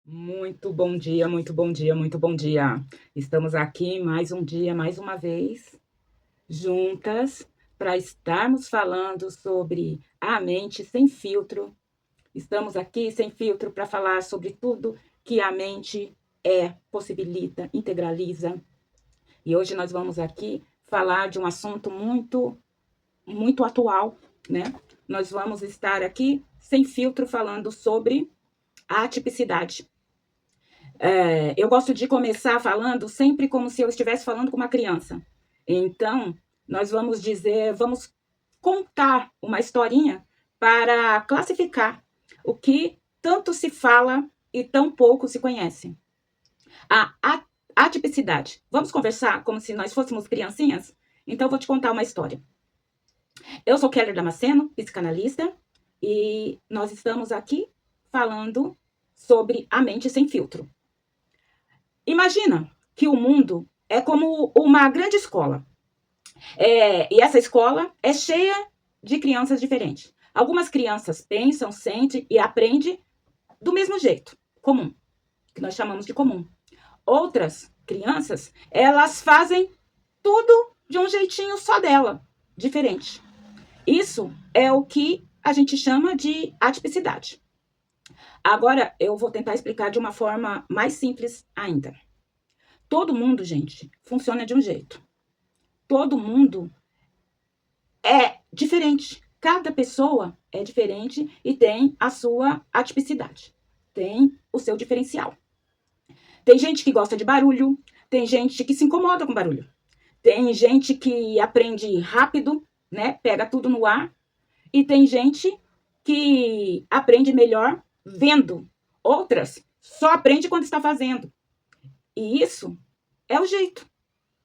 Muito bom dia, muito bom dia, muito bom dia. Estamos aqui mais um dia, mais uma vez, juntas, para estarmos falando sobre a mente sem filtro. Estamos aqui sem filtro para falar sobre tudo que a mente possibilita, integraliza. E hoje nós vamos aqui falar de um assunto muito atual, né? Nós vamos estar aqui sem filtro falando sobre a atipicidade. Eu gosto de começar falando sempre como se eu estivesse falando com uma criança. Então, nós vamos contar uma historinha para classificar o que tanto se fala e tão pouco se conhece. A atipicidade. Vamos conversar como se nós fôssemos criancinhas? Então, eu vou te contar uma história. Eu sou Keller Damasceno, psicanalista, e nós estamos aqui falando sobre a mente sem filtro. Imagina que o mundo é como uma grande escola. E essa escola é cheia de crianças diferentes. Algumas crianças pensam, sentem e aprendem do mesmo jeito, comum, que nós chamamos de comum. Outras crianças, elas fazem tudo de um jeitinho só dela, diferente. Isso é o que a gente chama de atipicidade. Agora, eu vou tentar explicar de uma forma mais simples ainda. Todo mundo, gente, funciona de um jeito. Todo mundo é diferente. Cada pessoa é diferente e tem a sua atipicidade. Tem o seu diferencial. Tem gente que gosta de barulho, tem gente que se incomoda com barulho. Tem gente que aprende rápido, né? Pega tudo no ar. E tem gente que aprende melhor vendo. Outras só aprende quando está fazendo. E isso é o jeito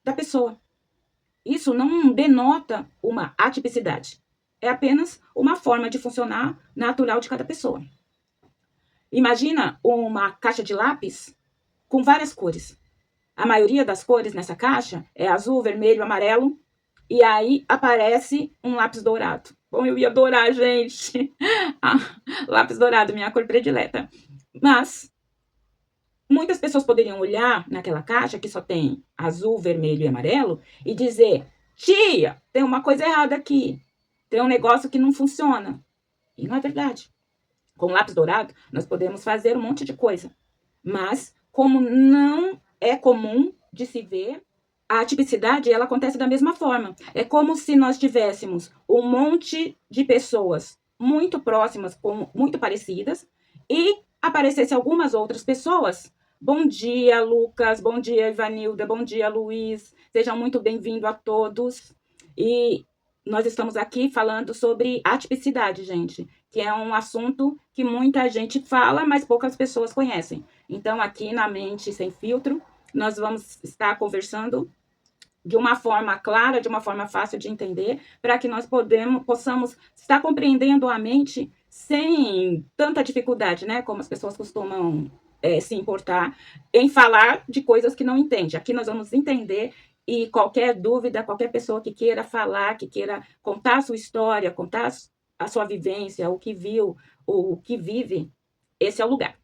da pessoa. Isso não denota uma atipicidade. É apenas uma forma de funcionar natural de cada pessoa. Imagina uma caixa de lápis com várias cores. A maioria das cores nessa caixa é azul, vermelho, amarelo. E aí aparece um lápis dourado. Bom, eu ia adorar, gente. Lápis dourado, minha cor predileta. Mas muitas pessoas poderiam olhar naquela caixa que só tem azul, vermelho e amarelo e dizer: tia, tem uma coisa errada aqui. Tem um negócio que não funciona. E não é verdade. Com lápis dourado, nós podemos fazer um monte de coisa. Mas, como não é comum de se ver, a atipicidade ela acontece da mesma forma. É como se nós tivéssemos um monte de pessoas muito próximas, muito parecidas, e aparecesse algumas outras pessoas. Bom dia, Lucas. Bom dia, Ivanilda. Bom dia, Luiz. Sejam muito bem-vindos a todos. E nós estamos aqui falando sobre atipicidade, gente, que é um assunto que muita gente fala, mas poucas pessoas conhecem. Então, aqui na Mente Sem Filtro, nós vamos estar conversando de uma forma clara, de uma forma fácil de entender, para que nós possamos estar compreendendo a mente sem tanta dificuldade, né? Como as pessoas costumam se importar em falar de coisas que não entende. Aqui nós vamos entender e qualquer dúvida, qualquer pessoa que queira falar, que queira contar a sua história, contar a sua vivência, o que viu, o que vive, esse é o lugar.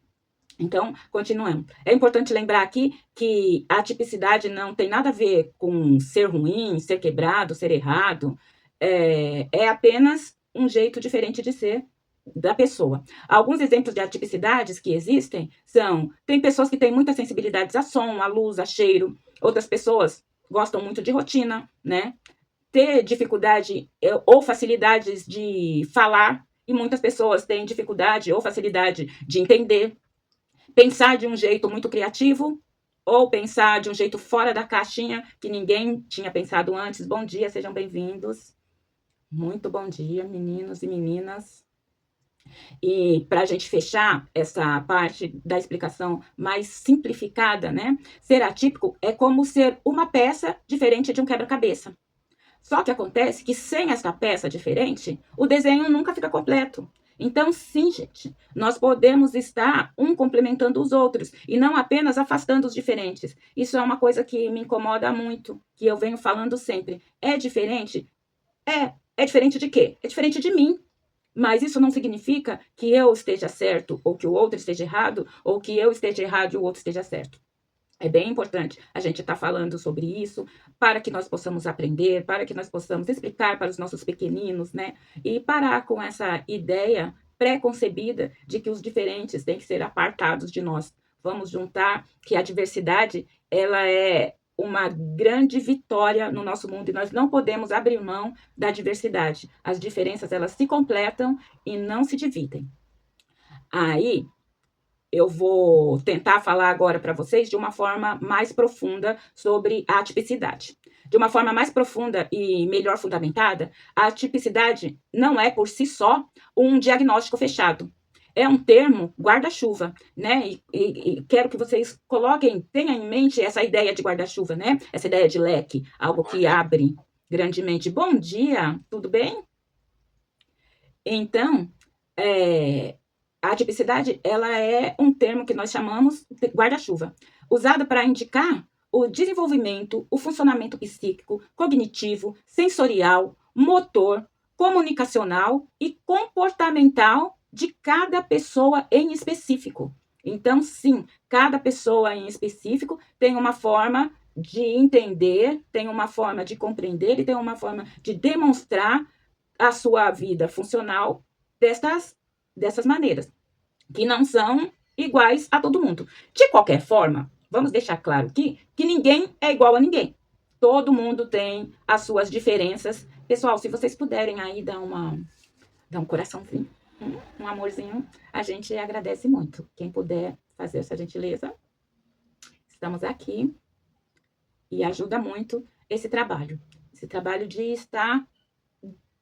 Então, continuando. É importante lembrar aqui que a tipicidade não tem nada a ver com ser ruim, ser quebrado, ser errado. É apenas um jeito diferente de ser da pessoa. Alguns exemplos de atipicidades que existem são: tem pessoas que têm muitas sensibilidades a som, a luz, a cheiro. Outras pessoas gostam muito de rotina, né? Ter dificuldade ou facilidades de falar, e muitas pessoas têm dificuldade ou facilidade de entender. Pensar de um jeito muito criativo ou pensar de um jeito fora da caixinha que ninguém tinha pensado antes. Bom dia, sejam bem-vindos. Muito bom dia, meninos e meninas. E para a gente fechar essa parte da explicação mais simplificada, né? Ser atípico é como ser uma peça diferente de um quebra-cabeça. Só que acontece que sem essa peça diferente, o desenho nunca fica completo. Então, sim, gente, nós podemos estar um complementando os outros e não apenas afastando os diferentes. Isso é uma coisa que me incomoda muito, que eu venho falando sempre. É diferente? É. É diferente de quê? É diferente de mim. Mas isso não significa que eu esteja certo, ou que o outro esteja errado, ou que eu esteja errado e o outro esteja certo. É bem importante a gente estar falando sobre isso, para que nós possamos aprender, para que nós possamos explicar para os nossos pequeninos, né? E parar com essa ideia pré-concebida de que os diferentes têm que ser apartados de nós. Vamos juntar que a diversidade, ela é uma grande vitória no nosso mundo e nós não podemos abrir mão da diversidade. As diferenças, elas se completam e não se dividem. Aí, eu vou tentar falar agora para vocês de uma forma mais profunda sobre a atipicidade. De uma forma mais profunda e melhor fundamentada, a atipicidade não é por si só um diagnóstico fechado. É um termo guarda-chuva, né? E quero que vocês coloquem, tenham em mente essa ideia de guarda-chuva, né? Essa ideia de leque, algo que abre grandemente. Bom dia, tudo bem? Então, a atipicidade, ela é um termo que nós chamamos de guarda-chuva, usado para indicar o desenvolvimento, o funcionamento psíquico, cognitivo, sensorial, motor, comunicacional e comportamental de cada pessoa em específico. Então, sim, cada pessoa em específico tem uma forma de entender, tem uma forma de compreender e tem uma forma de demonstrar a sua vida funcional dessas maneiras, que não são iguais a todo mundo. De qualquer forma, vamos deixar claro aqui que ninguém é igual a ninguém. Todo mundo tem as suas diferenças. Pessoal, se vocês puderem aí dar um coraçãozinho, um amorzinho, a gente agradece muito. Quem puder fazer essa gentileza, estamos aqui e ajuda muito esse trabalho de estar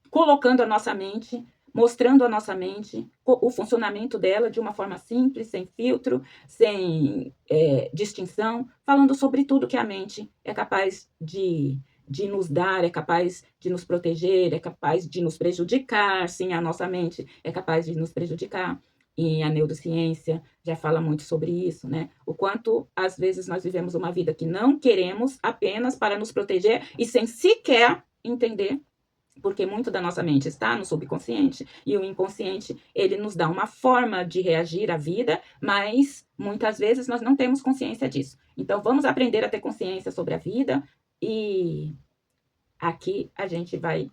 colocando a nossa mente, mostrando a nossa mente, o funcionamento dela de uma forma simples, sem filtro, sem distinção, falando sobre tudo que a mente é capaz de nos dar, é capaz de nos proteger, é capaz de nos prejudicar. Sim, a nossa mente é capaz de nos prejudicar. E a neurociência já fala muito sobre isso, né? O quanto, às vezes, nós vivemos uma vida que não queremos apenas para nos proteger e sem sequer entender, porque muito da nossa mente está no subconsciente e o inconsciente, ele nos dá uma forma de reagir à vida, mas muitas vezes nós não temos consciência disso. Então, vamos aprender a ter consciência sobre a vida e aqui a gente vai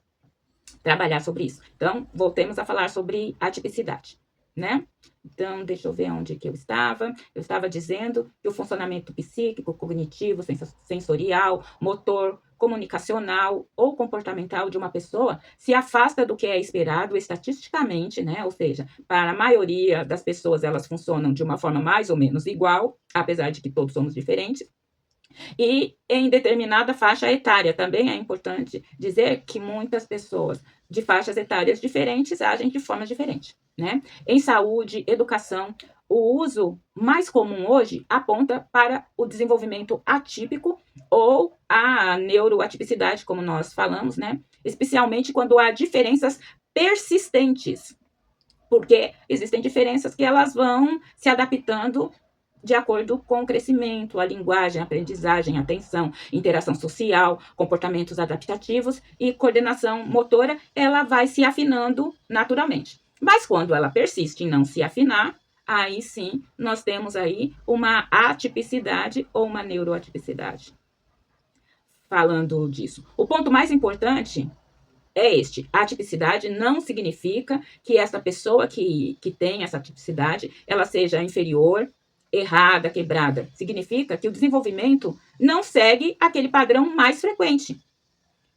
trabalhar sobre isso. Então, voltemos a falar sobre atipicidade, né? Então, deixa eu ver onde que eu estava. Eu estava dizendo que o funcionamento psíquico, cognitivo, sensorial, motor, comunicacional ou comportamental de uma pessoa se afasta do que é esperado estatisticamente, né? Ou seja, para a maioria das pessoas, elas funcionam de uma forma mais ou menos igual, apesar de que todos somos diferentes. E em determinada faixa etária, também é importante dizer que muitas pessoas de faixas etárias diferentes agem de forma diferente, né? Em saúde, educação, o uso mais comum hoje aponta para o desenvolvimento atípico ou a neuroatipicidade, como nós falamos, né? Especialmente quando há diferenças persistentes, porque existem diferenças que elas vão se adaptando de acordo com o crescimento, a linguagem, a aprendizagem, a atenção, interação social, comportamentos adaptativos e coordenação motora, ela vai se afinando naturalmente. Mas quando ela persiste em não se afinar, aí sim nós temos aí uma atipicidade ou uma neuroatipicidade. Falando disso, o ponto mais importante é este: a atipicidade não significa que essa pessoa que tem essa atipicidade, ela seja inferior, errada, quebrada. Significa que o desenvolvimento não segue aquele padrão mais frequente.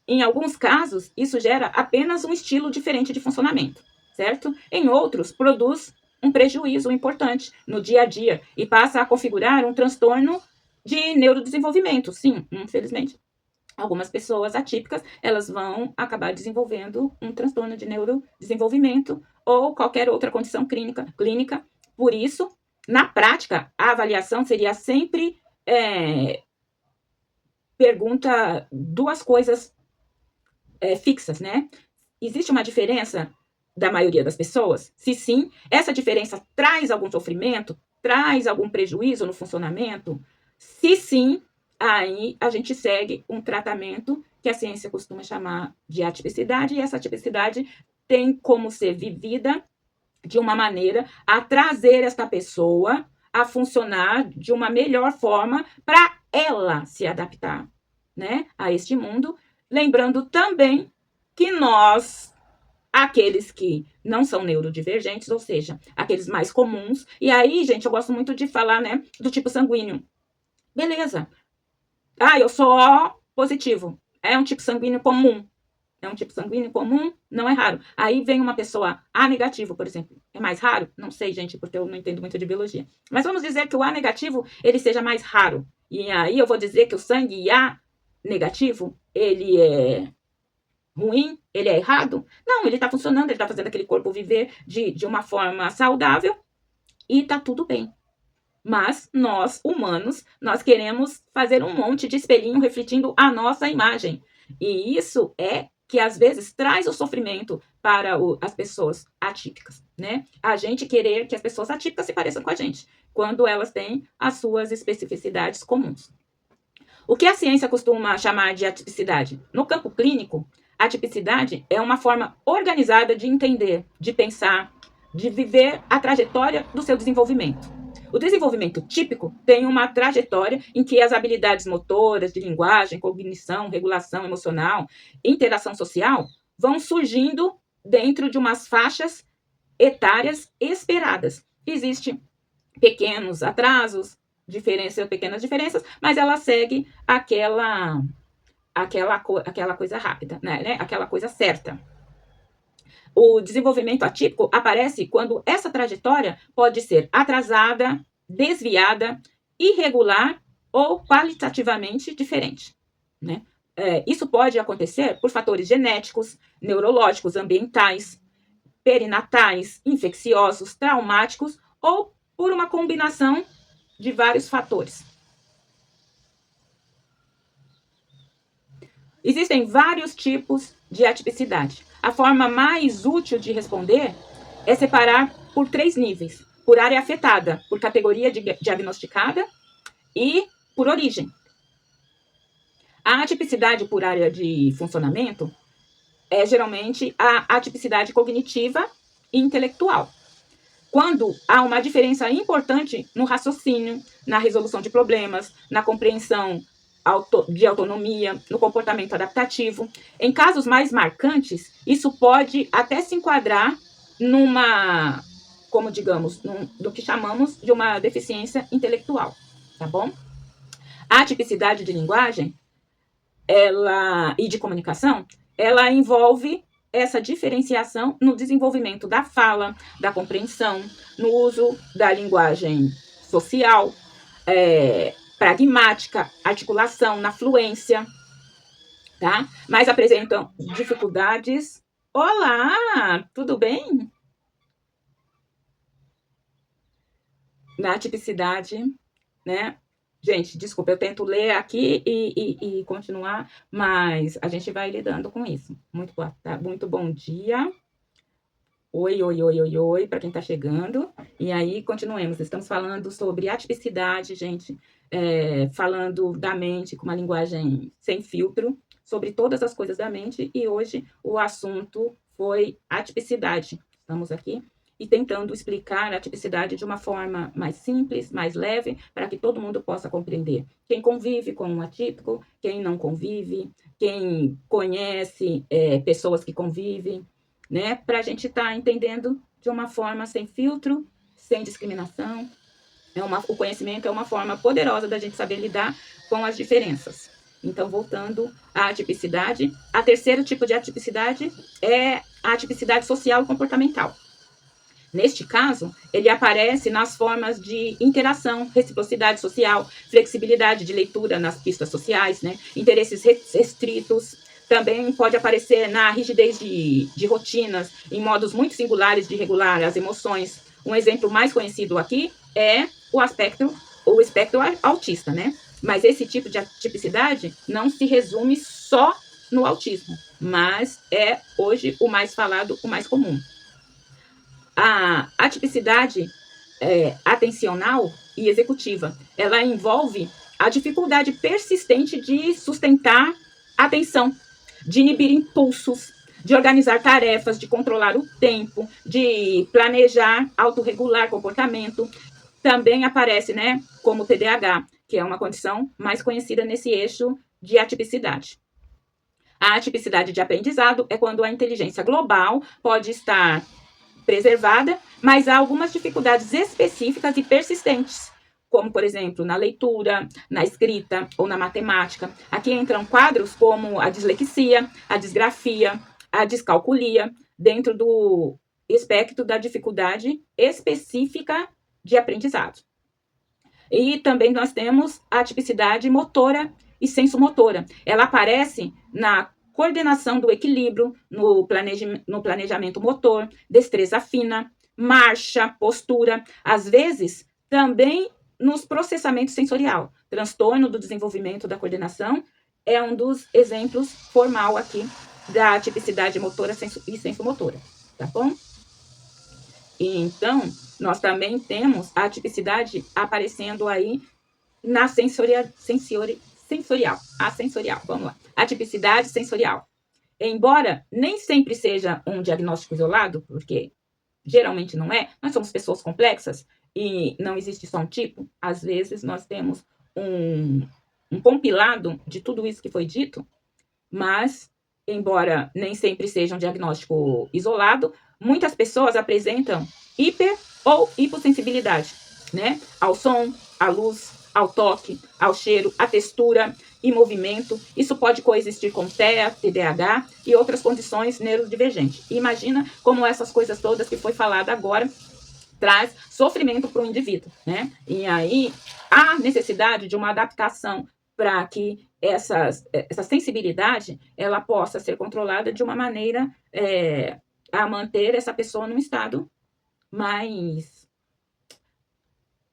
Em alguns casos, isso gera apenas um estilo diferente de funcionamento, certo? Em outros, produz um prejuízo importante no dia a dia e passa a configurar um transtorno de neurodesenvolvimento. Sim, infelizmente, algumas pessoas atípicas, elas vão acabar desenvolvendo um transtorno de neurodesenvolvimento ou qualquer outra condição clínica. Por isso, na prática, a avaliação seria sempre pergunta duas coisas fixas, né? Existe uma diferença da maioria das pessoas? Se sim, essa diferença traz algum sofrimento? Traz algum prejuízo no funcionamento? Se sim, aí a gente segue um tratamento que a ciência costuma chamar de atipicidade, e essa atipicidade tem como ser vivida de uma maneira a trazer esta pessoa a funcionar de uma melhor forma para ela se adaptar, né, a este mundo. Lembrando também que nós, aqueles que não são neurodivergentes, ou seja, aqueles mais comuns, e aí, gente, eu gosto muito de falar, né, do tipo sanguíneo. Beleza. Ah, eu sou O positivo. É um tipo sanguíneo comum. É um tipo sanguíneo comum, não é raro. Aí vem uma pessoa A negativo, por exemplo. É mais raro? Não sei, gente, porque eu não entendo muito de biologia. Mas vamos dizer que o A negativo, ele seja mais raro. E aí eu vou dizer que o sangue A negativo, ele é ruim, ele é errado? Não, ele está funcionando, ele está fazendo aquele corpo viver de uma forma saudável e está tudo bem. Mas nós, humanos, nós queremos fazer um monte de espelhinho refletindo a nossa imagem. E isso é que às vezes traz o sofrimento para as pessoas atípicas, né? A gente querer que as pessoas atípicas se pareçam com a gente, quando elas têm as suas especificidades comuns. O que a ciência costuma chamar de atipicidade? No campo clínico, a atipicidade é uma forma organizada de entender, de pensar, de viver a trajetória do seu desenvolvimento. O desenvolvimento típico tem uma trajetória em que as habilidades motoras, de linguagem, cognição, regulação emocional, interação social vão surgindo dentro de umas faixas etárias esperadas. Existem pequenos atrasos, pequenas diferenças, mas ela segue aquela coisa rápida, né? Aquela coisa certa. O desenvolvimento atípico aparece quando essa trajetória pode ser atrasada, desviada, irregular ou qualitativamente diferente, né? Isso pode acontecer por fatores genéticos, neurológicos, ambientais, perinatais, infecciosos, traumáticos ou por uma combinação de vários fatores. Existem vários tipos de atipicidade. A forma mais útil de responder é separar por 3 níveis: por área afetada, por categoria diagnosticada e por origem. A atipicidade por área de funcionamento é geralmente a atipicidade cognitiva e intelectual. Quando há uma diferença importante no raciocínio, na resolução de problemas, na compreensão de autonomia, no comportamento adaptativo. Em casos mais marcantes, isso pode até se enquadrar numa, como digamos, do que chamamos de uma deficiência intelectual, tá bom? A tipicidade de linguagem e de comunicação, ela envolve essa diferenciação no desenvolvimento da fala, da compreensão, no uso da linguagem social, pragmática, articulação, na fluência, tá? Mas apresentam dificuldades. Olá, tudo bem? Na tipicidade, né? Gente, desculpa, eu tento ler aqui e continuar, mas a gente vai lidando com isso. Muito bom dia. Oi, oi, oi, oi, oi, para quem está chegando. E aí, continuemos. Estamos falando sobre atipicidade, gente, falando da mente com uma linguagem sem filtro, sobre todas as coisas da mente, e hoje o assunto foi atipicidade. Estamos aqui e tentando explicar a atipicidade de uma forma mais simples, mais leve, para que todo mundo possa compreender. Quem convive com um atípico, quem não convive, quem conhece pessoas que convivem, né? Para a gente estar entendendo de uma forma sem filtro, sem discriminação. O conhecimento é uma forma poderosa da gente saber lidar com as diferenças. Então, voltando à atipicidade, a terceiro tipo de atipicidade é a atipicidade social e comportamental. Neste caso, ele aparece nas formas de interação, reciprocidade social, flexibilidade de leitura nas pistas sociais, né? Interesses restritos. Também pode aparecer na rigidez de rotinas, em modos muito singulares de regular as emoções. Um exemplo mais conhecido aqui é o espectro autista, né? Mas esse tipo de atipicidade não se resume só no autismo, mas é hoje o mais falado, o mais comum. A atipicidade atencional e executiva, ela envolve a dificuldade persistente de sustentar a atenção, de inibir impulsos, de organizar tarefas, de controlar o tempo, de planejar, autorregular comportamento. Também aparece, né, como TDAH, que é uma condição mais conhecida nesse eixo de atipicidade. A atipicidade de aprendizado é quando a inteligência global pode estar preservada, mas há algumas dificuldades específicas e persistentes, como, por exemplo, na leitura, na escrita ou na matemática. Aqui entram quadros como a dislexia, a disgrafia, a descalculia, dentro do espectro da dificuldade específica de aprendizado. E também nós temos a tipicidade motora e sensomotora. Ela aparece na coordenação do equilíbrio, no planejamento motor, destreza fina, marcha, postura, às vezes também nos processamentos sensorial. Transtorno do desenvolvimento da coordenação é um dos exemplos formal aqui da tipicidade motora e sensomotora, tá bom? Então, nós também temos a tipicidade aparecendo aí na sensorial, vamos lá. A tipicidade sensorial. Embora nem sempre seja um diagnóstico isolado, porque geralmente não é, nós somos pessoas complexas e não existe só um tipo, às vezes nós temos um compilado de tudo isso que foi dito, mas, embora nem sempre seja um diagnóstico isolado, muitas pessoas apresentam hiper ou hipossensibilidade, né? Ao som, à luz, ao toque, ao cheiro, à textura e movimento. Isso pode coexistir com TEA, TDAH e outras condições neurodivergentes. E imagina como essas coisas todas que foi falada agora traz sofrimento para o indivíduo, né? E aí há necessidade de uma adaptação para que essa sensibilidade ela possa ser controlada de uma maneira a manter essa pessoa num estado mais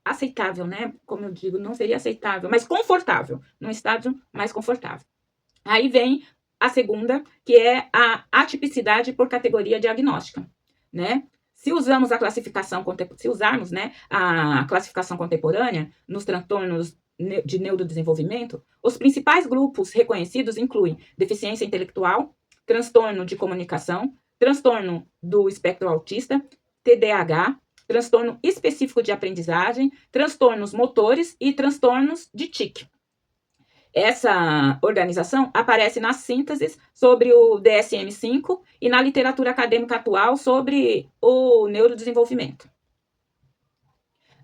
aceitável, né? Como eu digo, não seria aceitável, mas confortável, num estado mais confortável. Aí vem a segunda, que é a atipicidade por categoria diagnóstica, né? Se usarmos, né, a classificação contemporânea nos transtornos de neurodesenvolvimento, os principais grupos reconhecidos incluem deficiência intelectual, transtorno de comunicação, transtorno do espectro autista, TDAH, transtorno específico de aprendizagem, transtornos motores e transtornos de tique. Essa organização aparece nas sínteses sobre o DSM-5 e na literatura acadêmica atual sobre o neurodesenvolvimento.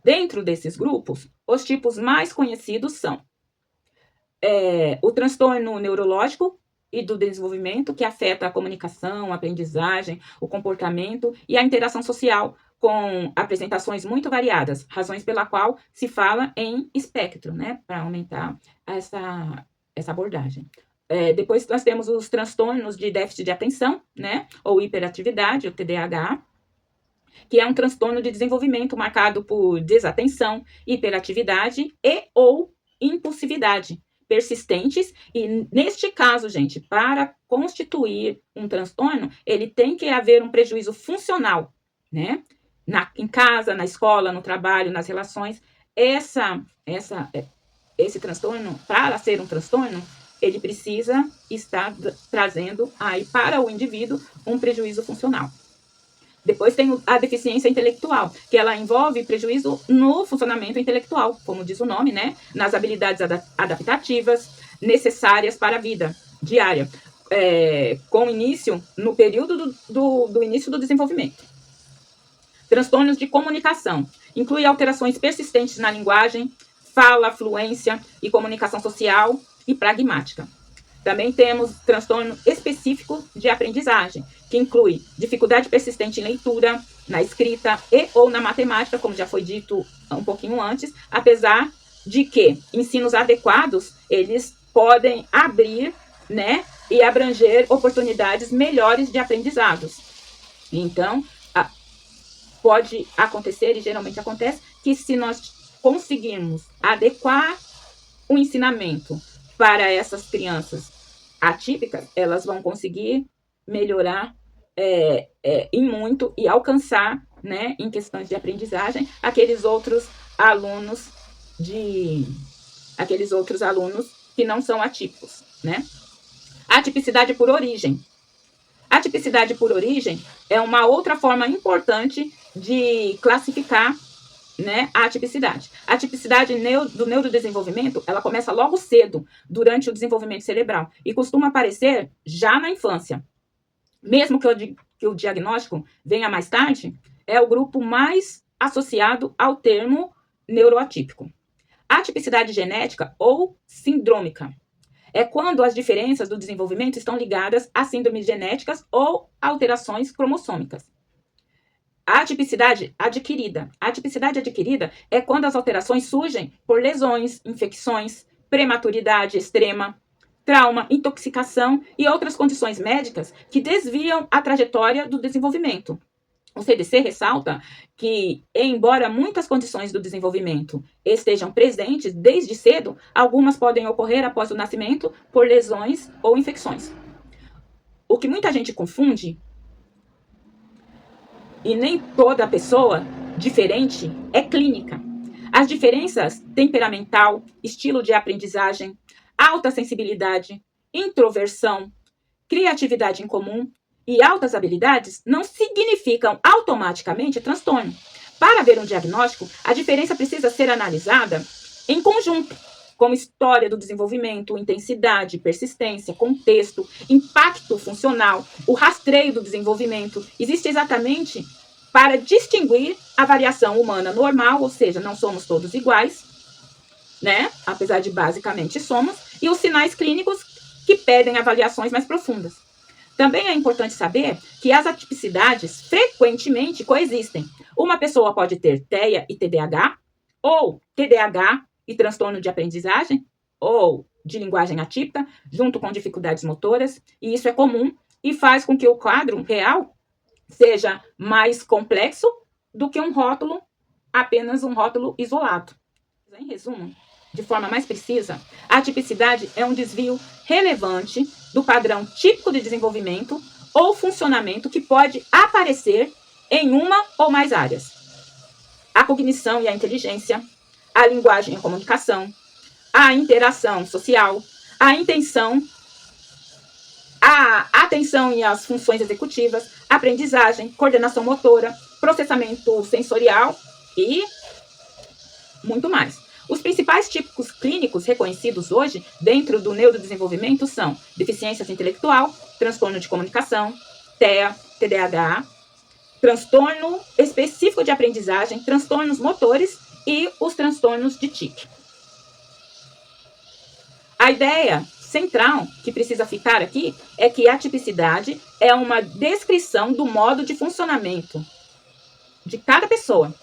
Dentro desses grupos, os tipos mais conhecidos são o transtorno neurológico e do desenvolvimento, que afeta a comunicação, a aprendizagem, o comportamento e a interação social, com apresentações muito variadas, razões pela qual se fala em espectro, né, para aumentar essa abordagem. Depois nós temos os transtornos de déficit de atenção, né, ou hiperatividade, o TDAH, que é um transtorno de desenvolvimento marcado por desatenção, hiperatividade e ou impulsividade persistentes, e neste caso, gente, para constituir um transtorno, ele tem que haver um prejuízo funcional, né? Em casa, na escola, no trabalho, nas relações. Esse transtorno, para ser um transtorno, ele precisa estar trazendo aí para o indivíduo um prejuízo funcional. Depois tem a deficiência intelectual, que ela envolve prejuízo no funcionamento intelectual, como diz o nome, né? Nas habilidades adaptativas necessárias para a vida diária, com início no período do início do desenvolvimento. Transtornos de comunicação. Inclui alterações persistentes na linguagem, fala, fluência e comunicação social e pragmática. Também temos transtorno específico de aprendizagem, que inclui dificuldade persistente em leitura, na escrita e ou na matemática, como já foi dito um pouquinho antes, apesar de que ensinos adequados, eles podem abrir, né, e abranger oportunidades melhores de aprendizados. Então, pode acontecer, e geralmente acontece, que se nós conseguirmos adequar o ensinamento para essas crianças atípicas, elas vão conseguir melhorar em muito e alcançar, né, em questões de aprendizagem, aqueles outros alunos que não são atípicos, né? A atipicidade por origem. A tipicidade por origem é uma outra forma importante de classificar, né, a atipicidade. A atipicidade do neurodesenvolvimento, ela começa logo cedo, durante o desenvolvimento cerebral, e costuma aparecer já na infância. Mesmo que o diagnóstico venha mais tarde, é o grupo mais associado ao termo neuroatípico. A tipicidade genética ou sindrômica é quando as diferenças do desenvolvimento estão ligadas a síndromes genéticas ou alterações cromossômicas. A atipicidade adquirida. A atipicidade adquirida é quando as alterações surgem por lesões, infecções, prematuridade extrema, trauma, intoxicação e outras condições médicas que desviam a trajetória do desenvolvimento. O CDC ressalta que, embora muitas condições do desenvolvimento estejam presentes desde cedo, algumas podem ocorrer após o nascimento por lesões ou infecções. O que muita gente confunde, e nem toda pessoa diferente é clínica. As diferenças temperamental, estilo de aprendizagem, alta sensibilidade, introversão, criatividade em comum e altas habilidades não significam automaticamente transtorno. Para ver um diagnóstico, a diferença precisa ser analisada em conjunto, como história do desenvolvimento, intensidade, persistência, contexto, impacto funcional, o rastreio do desenvolvimento. Existe exatamente para distinguir a variação humana normal, ou seja, não somos todos iguais, né? Apesar de basicamente somos, e os sinais clínicos que pedem avaliações mais profundas. Também é importante saber que as atipicidades frequentemente coexistem. Uma pessoa pode ter TEA e TDAH, ou TDAH e transtorno de aprendizagem, ou de linguagem atípica, junto com dificuldades motoras, e isso é comum e faz com que o quadro real seja mais complexo do que um rótulo, apenas um rótulo isolado. Em resumo, de forma mais precisa, a tipicidade é um desvio relevante do padrão típico de desenvolvimento ou funcionamento que pode aparecer em uma ou mais áreas. A cognição e a inteligência, a linguagem e a comunicação, a interação social, a intenção, a atenção e as funções executivas, aprendizagem, coordenação motora, processamento sensorial e muito mais. Os principais tipos clínicos reconhecidos hoje dentro do neurodesenvolvimento são deficiência intelectual, transtorno de comunicação, TEA, TDAH, transtorno específico de aprendizagem, transtornos motores e os transtornos de tique. A ideia central que precisa ficar aqui é que a tipicidade é uma descrição do modo de funcionamento de cada pessoa.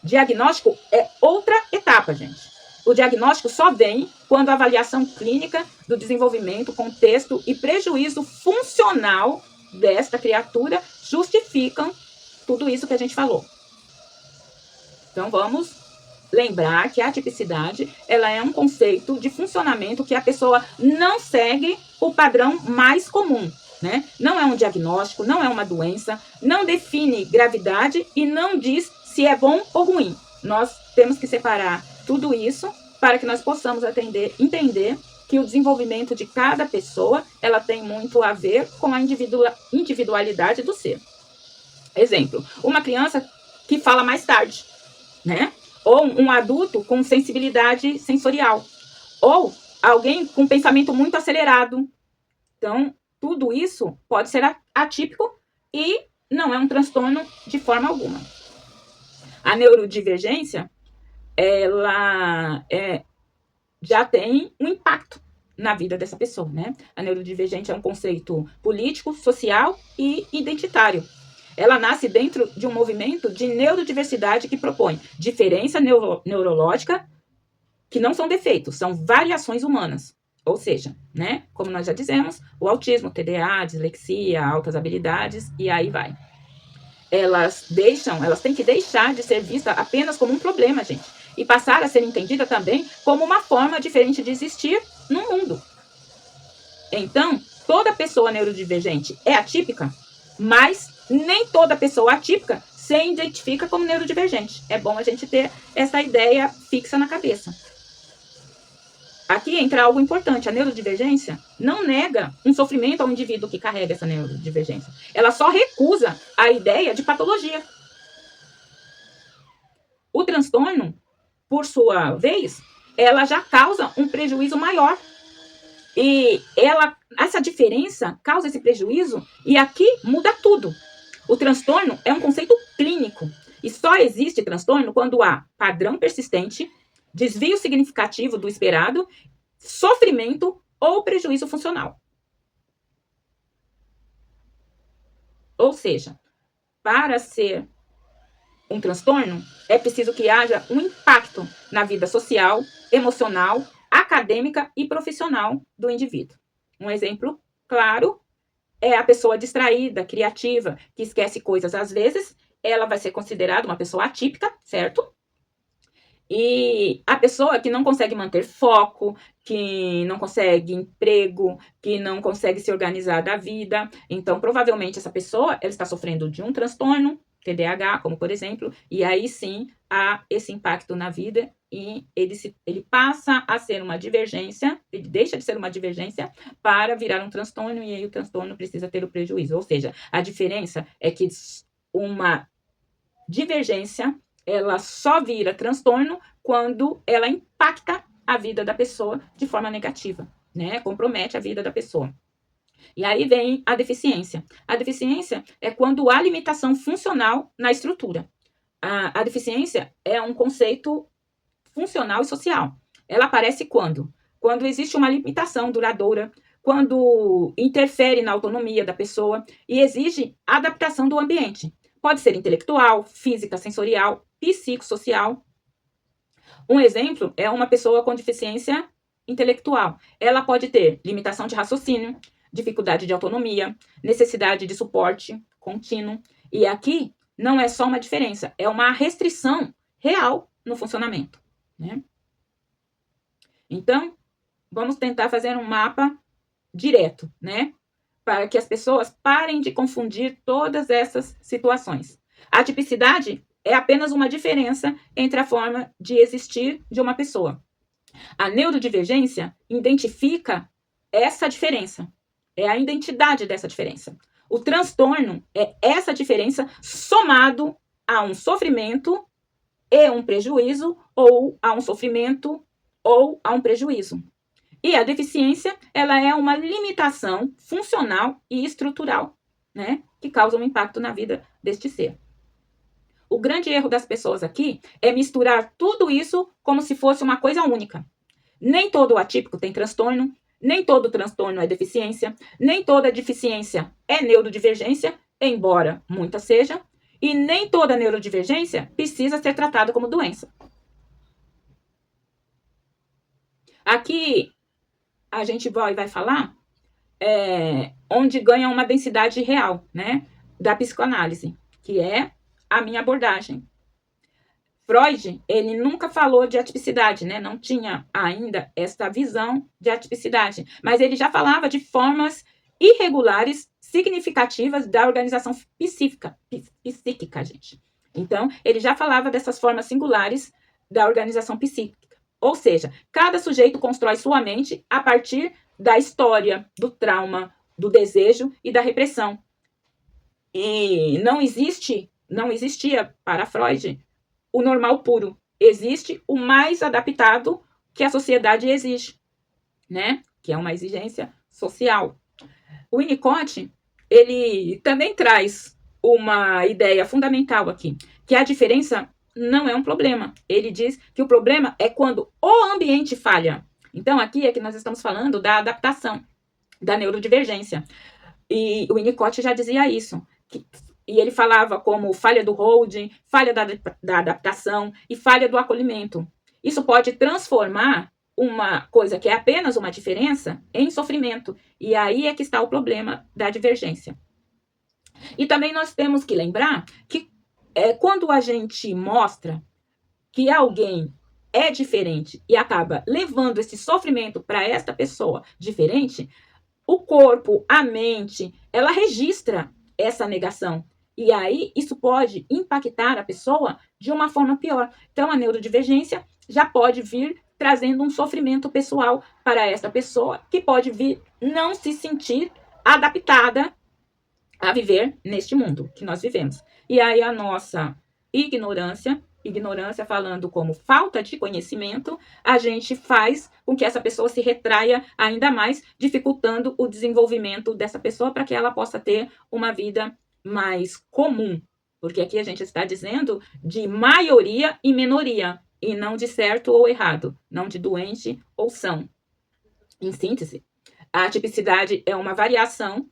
Diagnóstico é outra etapa, gente. O diagnóstico só vem quando a avaliação clínica do desenvolvimento, contexto e prejuízo funcional desta criatura justificam tudo isso que a gente falou. Então, vamos lembrar que a atipicidade, ela é um conceito de funcionamento que a pessoa não segue o padrão mais comum, né? Não é um diagnóstico, não é uma doença, não define gravidade e não diz se é bom ou ruim. Nós temos que separar tudo isso para que nós possamos entender que o desenvolvimento de cada pessoa, ela tem muito a ver com a individualidade do ser. Exemplo, uma criança que fala mais tarde, né? Ou um adulto com sensibilidade sensorial, ou alguém com pensamento muito acelerado. Então, tudo isso pode ser atípico e não é um transtorno de forma alguma. A neurodivergência, ela já tem um impacto na vida dessa pessoa, né? A neurodivergente é um conceito político, social e identitário. Ela nasce dentro de um movimento de neurodiversidade que propõe diferença neurológica, que não são defeitos, são variações humanas. Ou seja, né, como nós já dizemos, o autismo, TDA, dislexia, altas habilidades, e aí vai. Elas têm que deixar de ser vistas apenas como um problema, gente, e passar a ser entendida também como uma forma diferente de existir no mundo. Então, toda pessoa neurodivergente é atípica, mas nem toda pessoa atípica se identifica como neurodivergente. É bom a gente ter essa ideia fixa na cabeça. aqui entra algo importante. A neurodivergência não nega um sofrimento ao indivíduo que carrega essa neurodivergência. Ela só recusa a ideia de patologia. O transtorno, por sua vez, ela já causa um prejuízo maior. E essa diferença causa esse prejuízo, e aqui muda tudo. O transtorno é um conceito clínico, e só existe transtorno quando há padrão persistente, desvio significativo do esperado, sofrimento ou prejuízo funcional. Ou seja, para ser um transtorno, é preciso que haja um impacto na vida social, emocional, acadêmica e profissional do indivíduo. Um exemplo claro é a pessoa distraída, criativa, que esquece coisas às vezes, ela vai ser considerada uma pessoa atípica, certo? E a pessoa que não consegue manter foco, que não consegue emprego, que não consegue se organizar da vida, então provavelmente essa pessoa ela está sofrendo de um transtorno, TDAH, como por exemplo, e aí sim há esse impacto na vida e ele passa a ser uma divergência, ele deixa de ser uma divergência para virar um transtorno, e aí o transtorno precisa ter o prejuízo. Ou seja, a diferença é que uma divergência ela só vira transtorno quando ela impacta a vida da pessoa de forma negativa, né? Compromete a vida da pessoa. E aí vem a deficiência. A deficiência é quando há limitação funcional na estrutura. A deficiência é um conceito funcional e social. Ela aparece quando? Quando existe uma limitação duradoura, quando interfere na autonomia da pessoa e exige adaptação do ambiente. Pode ser intelectual, física, sensorial, psicossocial. Um exemplo é uma pessoa com deficiência intelectual. Ela pode ter limitação de raciocínio, dificuldade de autonomia, necessidade de suporte contínuo. E aqui não é só uma diferença, é uma restrição real no funcionamento, né? Então, vamos tentar fazer um mapa direto, né? Para que as pessoas parem de confundir todas essas situações. A tipicidade é apenas uma diferença entre a forma de existir de uma pessoa. A neurodivergência identifica essa diferença, é a identidade dessa diferença. O transtorno é essa diferença somado a um sofrimento e um prejuízo, ou a um sofrimento ou a um prejuízo. E a deficiência, ela é uma limitação funcional e estrutural, né, que causa um impacto na vida deste ser. O grande erro das pessoas aqui é misturar tudo isso como se fosse uma coisa única. Nem todo atípico tem transtorno, nem todo transtorno é deficiência, nem toda deficiência é neurodivergência, embora muita seja, e nem toda neurodivergência precisa ser tratada como doença. Aqui a gente vai falar onde ganha uma densidade real, né, da psicoanálise, que é a minha abordagem. Freud, ele nunca falou de atipicidade, né, não tinha ainda essa visão de atipicidade, mas ele já falava de formas irregulares significativas da organização psíquica, gente. Então, ele já falava dessas formas singulares da organização psíquica. Ou seja, cada sujeito constrói sua mente a partir da história, do trauma, do desejo e da repressão. E não existia para Freud o normal puro. Existe o mais adaptado que a sociedade exige, né? Que é uma exigência social. O Winnicott, ele também traz uma ideia fundamental aqui, que a diferença não é um problema. Ele diz que o problema é quando o ambiente falha. Então, aqui é que nós estamos falando da adaptação, da neurodivergência. E o Winnicott já dizia isso. E ele falava como falha do holding, falha da adaptação e falha do acolhimento. Isso pode transformar uma coisa que é apenas uma diferença em sofrimento. E aí é que está o problema da divergência. E também nós temos que lembrar que quando a gente mostra que alguém é diferente e acaba levando esse sofrimento para esta pessoa diferente, o corpo, a mente, ela registra essa negação. E aí isso pode impactar a pessoa de uma forma pior. Então a neurodivergência já pode vir trazendo um sofrimento pessoal para esta pessoa, que pode vir não se sentir adaptada a viver neste mundo que nós vivemos. E aí a nossa ignorância falando como falta de conhecimento, a gente faz com que essa pessoa se retraia ainda mais, dificultando o desenvolvimento dessa pessoa para que ela possa ter uma vida mais comum. Porque aqui a gente está dizendo de maioria e minoria, e não de certo ou errado, não de doente ou são. Em síntese, a tipicidade é uma variação,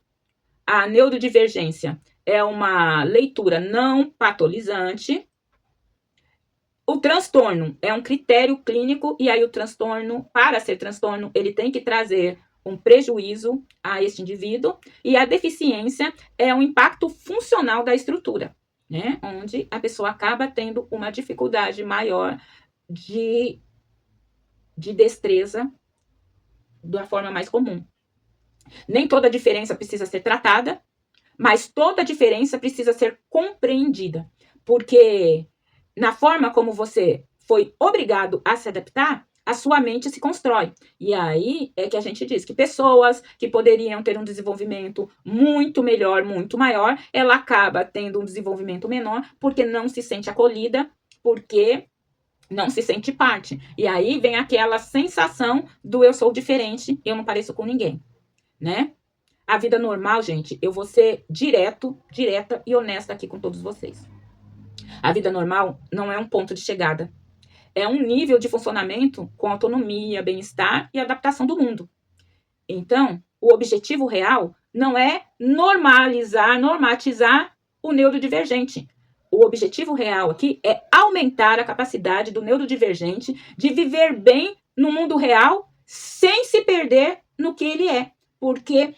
a neurodivergência é uma leitura não patolizante, o transtorno é um critério clínico, e aí o transtorno, para ser transtorno, ele tem que trazer um prejuízo a este indivíduo, e a deficiência é um impacto funcional da estrutura, né? Onde a pessoa acaba tendo uma dificuldade maior de destreza da forma mais comum. Nem toda diferença precisa ser tratada, mas toda diferença precisa ser compreendida, porque na forma como você foi obrigado a se adaptar, a sua mente se constrói. E aí é que a gente diz que pessoas que poderiam ter um desenvolvimento muito melhor, muito maior, ela acaba tendo um desenvolvimento menor porque não se sente acolhida, porque não se sente parte. E aí vem aquela sensação do eu sou diferente, eu não pareço com ninguém, né? A vida normal, gente, eu vou ser direta e honesta aqui com todos vocês. A vida normal não é um ponto de chegada. É um nível de funcionamento com autonomia, bem-estar e adaptação do mundo. Então, o objetivo real não é normatizar o neurodivergente. O objetivo real aqui é aumentar a capacidade do neurodivergente de viver bem no mundo real sem se perder no que ele é. Porque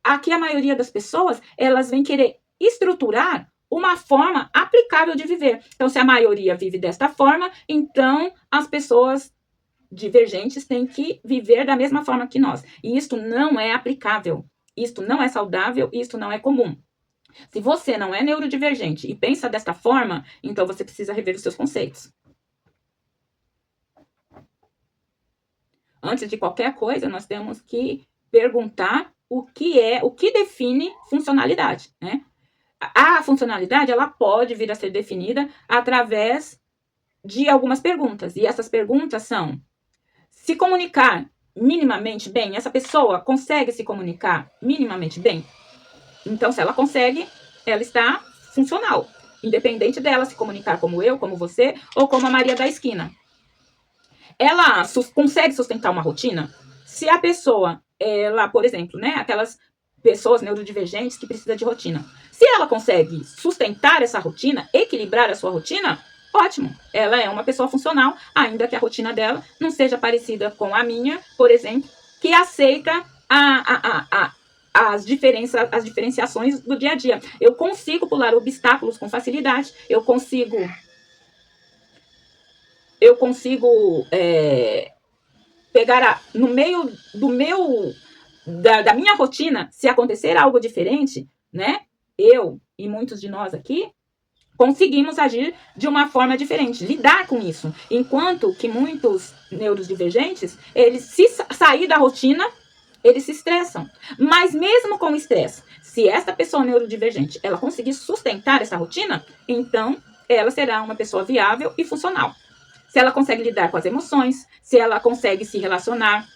aqui a maioria das pessoas, elas vêm querer estruturar uma forma aplicável de viver. Então, se a maioria vive desta forma, então as pessoas divergentes têm que viver da mesma forma que nós. E isto não é aplicável, isto não é saudável, isto não é comum. Se você não é neurodivergente e pensa desta forma, então você precisa rever os seus conceitos. Antes de qualquer coisa, nós temos que perguntar o que define funcionalidade, né? A funcionalidade, ela pode vir a ser definida através de algumas perguntas. E essas perguntas são: se comunicar minimamente bem? Essa pessoa consegue se comunicar minimamente bem? Então, se ela consegue, ela está funcional. Independente dela se comunicar como eu, como você, ou como a Maria da esquina. Ela consegue sustentar uma rotina? Se a pessoa, ela, por exemplo, né, aquelas pessoas neurodivergentes que precisam de rotina. Se ela consegue sustentar essa rotina, equilibrar a sua rotina, ótimo. Ela é uma pessoa funcional, ainda que a rotina dela não seja parecida com a minha, por exemplo, que aceita as diferenciações do dia a dia. Eu consigo pular obstáculos com facilidade, eu consigo pegar no meio da minha rotina, se acontecer algo diferente, né? Eu e muitos de nós aqui conseguimos agir de uma forma diferente, lidar com isso. Enquanto que muitos neurodivergentes, eles se sair da rotina, eles se estressam. Mas mesmo com o estresse, se essa pessoa neurodivergente, ela conseguir sustentar essa rotina, então ela será uma pessoa viável e funcional. Se ela consegue lidar com as emoções, se ela consegue se relacionar,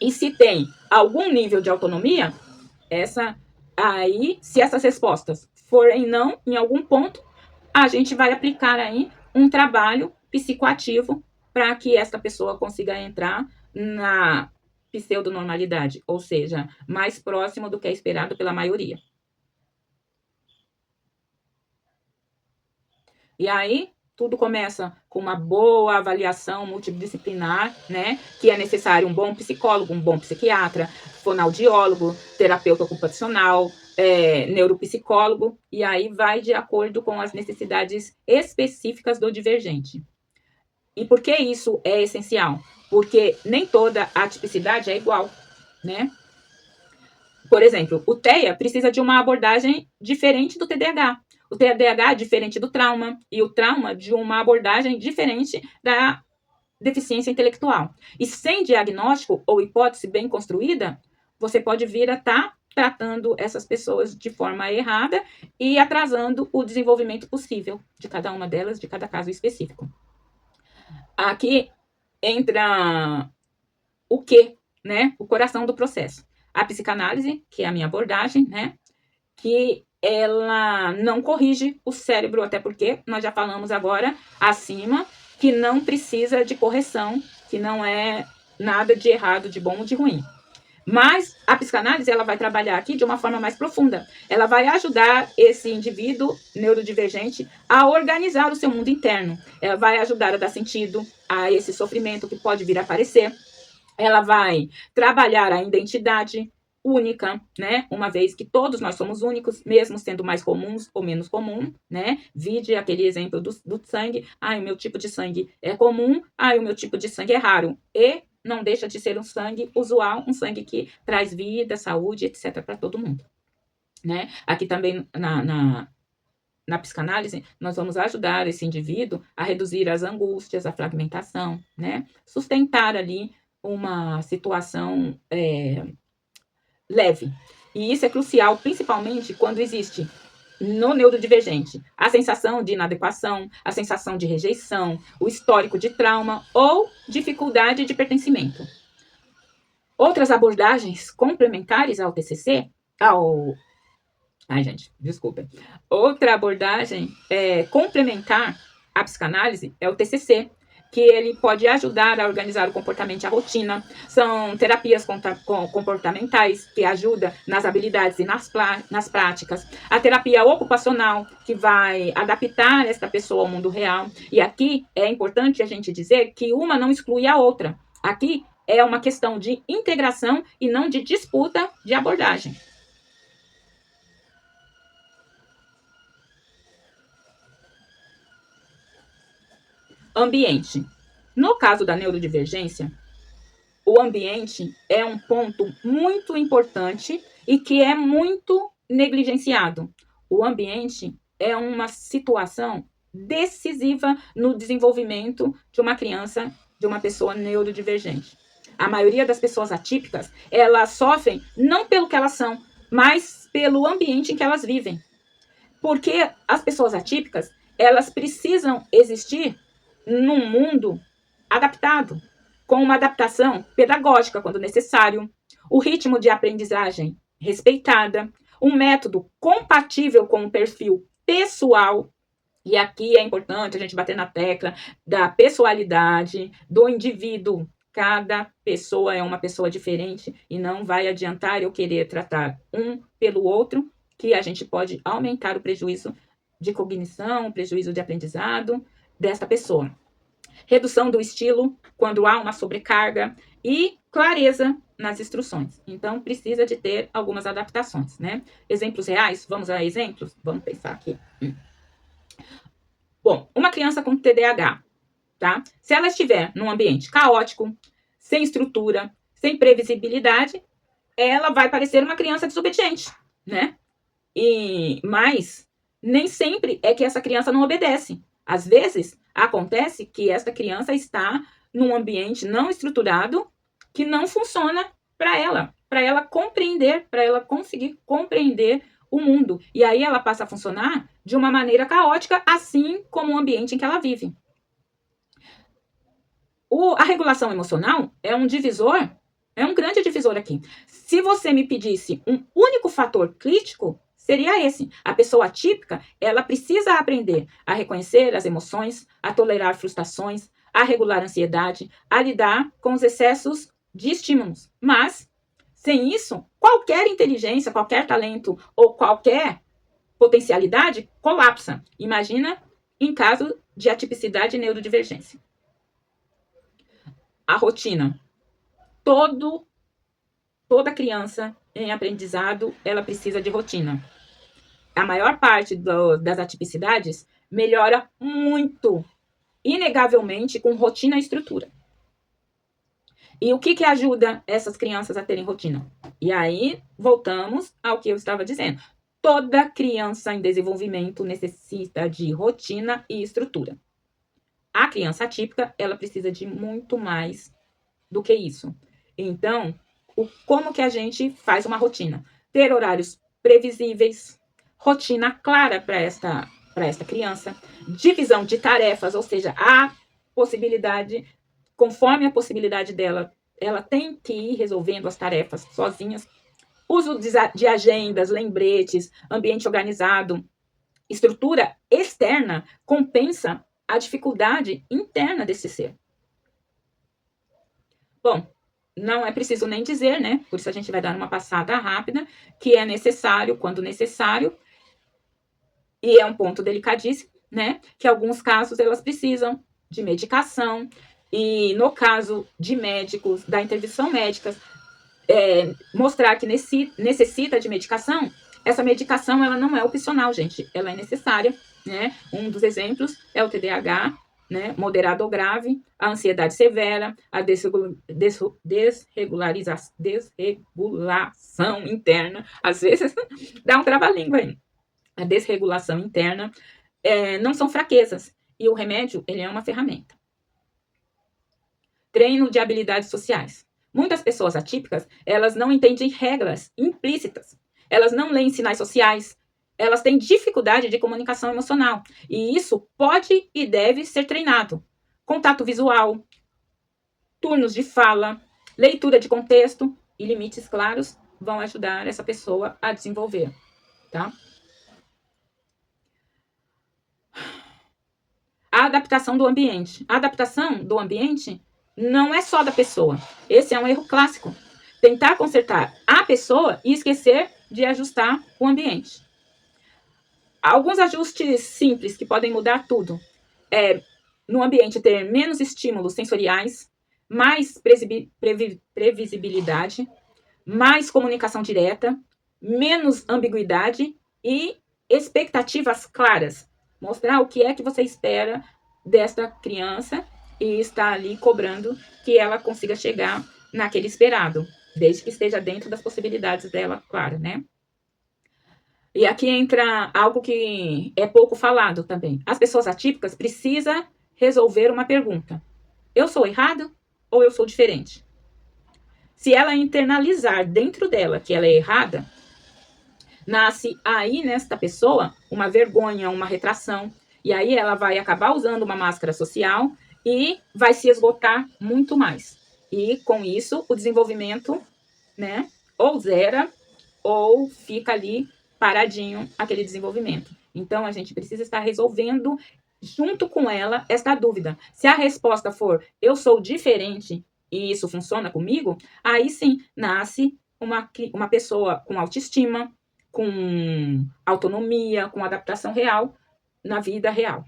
e se tem algum nível de autonomia, se essas respostas forem não em algum ponto, a gente vai aplicar aí um trabalho psicoativo para que essa pessoa consiga entrar na pseudonormalidade, ou seja, mais próximo do que é esperado pela maioria. E aí, tudo começa com uma boa avaliação multidisciplinar, né? Que é necessário um bom psicólogo, um bom psiquiatra, fonoaudiólogo, terapeuta ocupacional, neuropsicólogo, e aí vai de acordo com as necessidades específicas do divergente. E por que isso é essencial? Porque nem toda a tipicidade é igual, né? Por exemplo, o TEA precisa de uma abordagem diferente do TDAH. O TDAH é diferente do trauma, e o trauma de uma abordagem diferente da deficiência intelectual. E sem diagnóstico ou hipótese bem construída, você pode vir a estar tratando essas pessoas de forma errada e atrasando o desenvolvimento possível de cada uma delas, de cada caso específico. Aqui entra o quê, né? O coração do processo. A psicanálise, que é a minha abordagem, né? Que ela não corrige o cérebro, até porque nós já falamos agora acima que não precisa de correção, que não é nada de errado, de bom ou de ruim. Mas a psicanálise ela vai trabalhar aqui de uma forma mais profunda. Ela vai ajudar esse indivíduo neurodivergente a organizar o seu mundo interno. Ela vai ajudar a dar sentido a esse sofrimento que pode vir a aparecer. Ela vai trabalhar a identidade única, né? Uma vez que todos nós somos únicos, mesmo sendo mais comuns ou menos comum, né? Vide aquele exemplo do sangue. O meu tipo de sangue é comum, o meu tipo de sangue é raro. E não deixa de ser um sangue usual, um sangue que traz vida, saúde, etc. para todo mundo, né? Aqui também na psicanálise, nós vamos ajudar esse indivíduo a reduzir as angústias, a fragmentação, né? Sustentar ali uma situação leve. E isso é crucial, principalmente quando existe no neurodivergente a sensação de inadequação, a sensação de rejeição, o histórico de trauma ou dificuldade de pertencimento. Outras abordagens complementares ao TCC, Outra abordagem complementar à psicanálise é o TCC, que ele pode ajudar a organizar o comportamento e a rotina. São terapias comportamentais que ajudam nas habilidades e nas práticas. A terapia ocupacional, que vai adaptar esta pessoa ao mundo real. E aqui é importante a gente dizer que uma não exclui a outra. Aqui é uma questão de integração e não de disputa de abordagem. Ambiente. No caso da neurodivergência, o ambiente é um ponto muito importante e que é muito negligenciado. O ambiente é uma situação decisiva no desenvolvimento de uma criança, de uma pessoa neurodivergente. A maioria das pessoas atípicas, elas sofrem não pelo que elas são, mas pelo ambiente em que elas vivem. Porque as pessoas atípicas, elas precisam existir num mundo adaptado, com uma adaptação pedagógica quando necessário, o ritmo de aprendizagem respeitada, um método compatível com o perfil pessoal. E aqui é importante a gente bater na tecla da pessoalidade do indivíduo. Cada pessoa é uma pessoa diferente e não vai adiantar eu querer tratar um pelo outro, que a gente pode aumentar o prejuízo de cognição, o prejuízo de aprendizado desta pessoa. Redução do estilo quando há uma sobrecarga e clareza nas instruções. Então, precisa de ter algumas adaptações, né? Exemplos reais? Vamos a exemplos? Vamos pensar aqui. Bom, uma criança com TDAH, tá? Se ela estiver num ambiente caótico, sem estrutura, sem previsibilidade, ela vai parecer uma criança desobediente, né? Mas nem sempre é que essa criança não obedece. Às vezes, acontece que essa criança está num ambiente não estruturado que não funciona para ela compreender, para ela conseguir compreender o mundo. E aí ela passa a funcionar de uma maneira caótica, assim como o ambiente em que ela vive. A regulação emocional é um divisor, é um grande divisor aqui. Se você me pedisse um único fator crítico, seria esse. A pessoa atípica, ela precisa aprender a reconhecer as emoções, a tolerar frustrações, a regular a ansiedade, a lidar com os excessos de estímulos. Mas, sem isso, qualquer inteligência, qualquer talento ou qualquer potencialidade colapsa. Imagina em caso de atipicidade e neurodivergência. A rotina. Toda criança em aprendizado, ela precisa de rotina. A maior parte das atipicidades melhora muito, inegavelmente, com rotina e estrutura. E o que ajuda essas crianças a terem rotina? E aí, voltamos ao que eu estava dizendo. Toda criança em desenvolvimento necessita de rotina e estrutura. a criança atípica, ela precisa de muito mais do que isso. Então, como que a gente faz uma rotina? Ter horários previsíveis, rotina clara para esta criança, divisão de tarefas, ou seja, a possibilidade, conforme a possibilidade dela, ela tem que ir resolvendo as tarefas sozinhas. Uso de agendas, lembretes, ambiente organizado, estrutura externa compensa a dificuldade interna desse ser. Bom, não é preciso nem dizer, né? Por isso a gente vai dar uma passada rápida, que é necessário, quando necessário, e é um ponto delicadíssimo, né? Que em alguns casos elas precisam de medicação, e no caso de médicos, da intervenção médica, mostrar que necessita de medicação, essa medicação ela não é opcional, gente, ela é necessária, né? Um dos exemplos é o TDAH, né? Moderado ou grave, a ansiedade severa, a desregulação interna, às vezes dá um trava-língua aí. A desregulação interna não são fraquezas, e o remédio ele é uma ferramenta. Treino de habilidades sociais. Muitas pessoas atípicas, elas não entendem regras implícitas. Elas não leem sinais sociais. Elas têm dificuldade de comunicação emocional. E isso pode e deve ser treinado. Contato visual, turnos de fala, leitura de contexto e limites claros vão ajudar essa pessoa a desenvolver, tá? A adaptação do ambiente. A adaptação do ambiente não é só da pessoa. Esse é um erro clássico. Tentar consertar a pessoa e esquecer de ajustar o ambiente. Alguns ajustes simples que podem mudar tudo. No ambiente ter menos estímulos sensoriais, mais previsibilidade, mais comunicação direta, menos ambiguidade e expectativas claras. Mostrar o que é que você espera desta criança e está ali cobrando que ela consiga chegar naquele esperado, desde que esteja dentro das possibilidades dela, claro, né? E aqui entra algo que é pouco falado também. As pessoas atípicas precisam resolver uma pergunta. Eu sou errado ou eu sou diferente? Se ela internalizar dentro dela que ela é errada, nasce aí nesta pessoa uma vergonha, uma retração, e aí ela vai acabar usando uma máscara social e vai se esgotar muito mais. E com isso o desenvolvimento, né, ou zera ou fica ali paradinho aquele desenvolvimento. Então a gente precisa estar resolvendo junto com ela esta dúvida. Se a resposta for eu sou diferente e isso funciona comigo, aí sim nasce uma pessoa com autoestima, com autonomia, com adaptação real na vida real.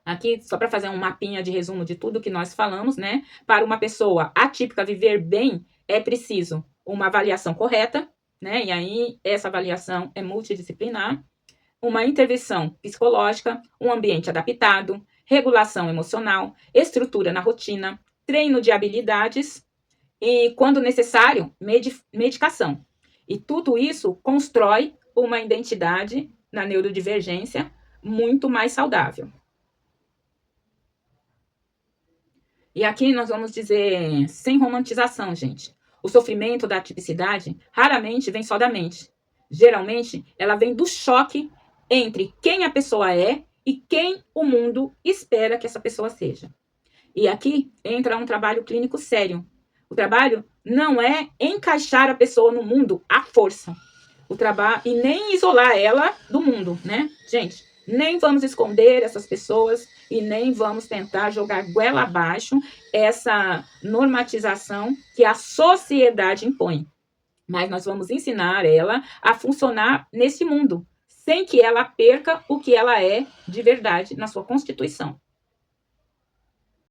Aqui, só para fazer um mapinha de resumo de tudo que nós falamos, né? Para uma pessoa atípica viver bem, é preciso uma avaliação correta, né? E aí, essa avaliação é multidisciplinar, uma intervenção psicológica, um ambiente adaptado, regulação emocional, estrutura na rotina, treino de habilidades e, quando necessário, medicação. E tudo isso constrói uma identidade na neurodivergência muito mais saudável. E aqui nós vamos dizer, sem romantização, gente. O sofrimento da atipicidade raramente vem só da mente. Geralmente, ela vem do choque entre quem a pessoa é e quem o mundo espera que essa pessoa seja. E aqui entra um trabalho clínico sério. O trabalho não é encaixar a pessoa no mundo à força. O trabalho e nem isolar ela do mundo, né? Gente, nem vamos esconder essas pessoas e nem vamos tentar jogar goela abaixo essa normatização que a sociedade impõe. Mas nós vamos ensinar ela a funcionar nesse mundo, sem que ela perca o que ela é de verdade na sua constituição.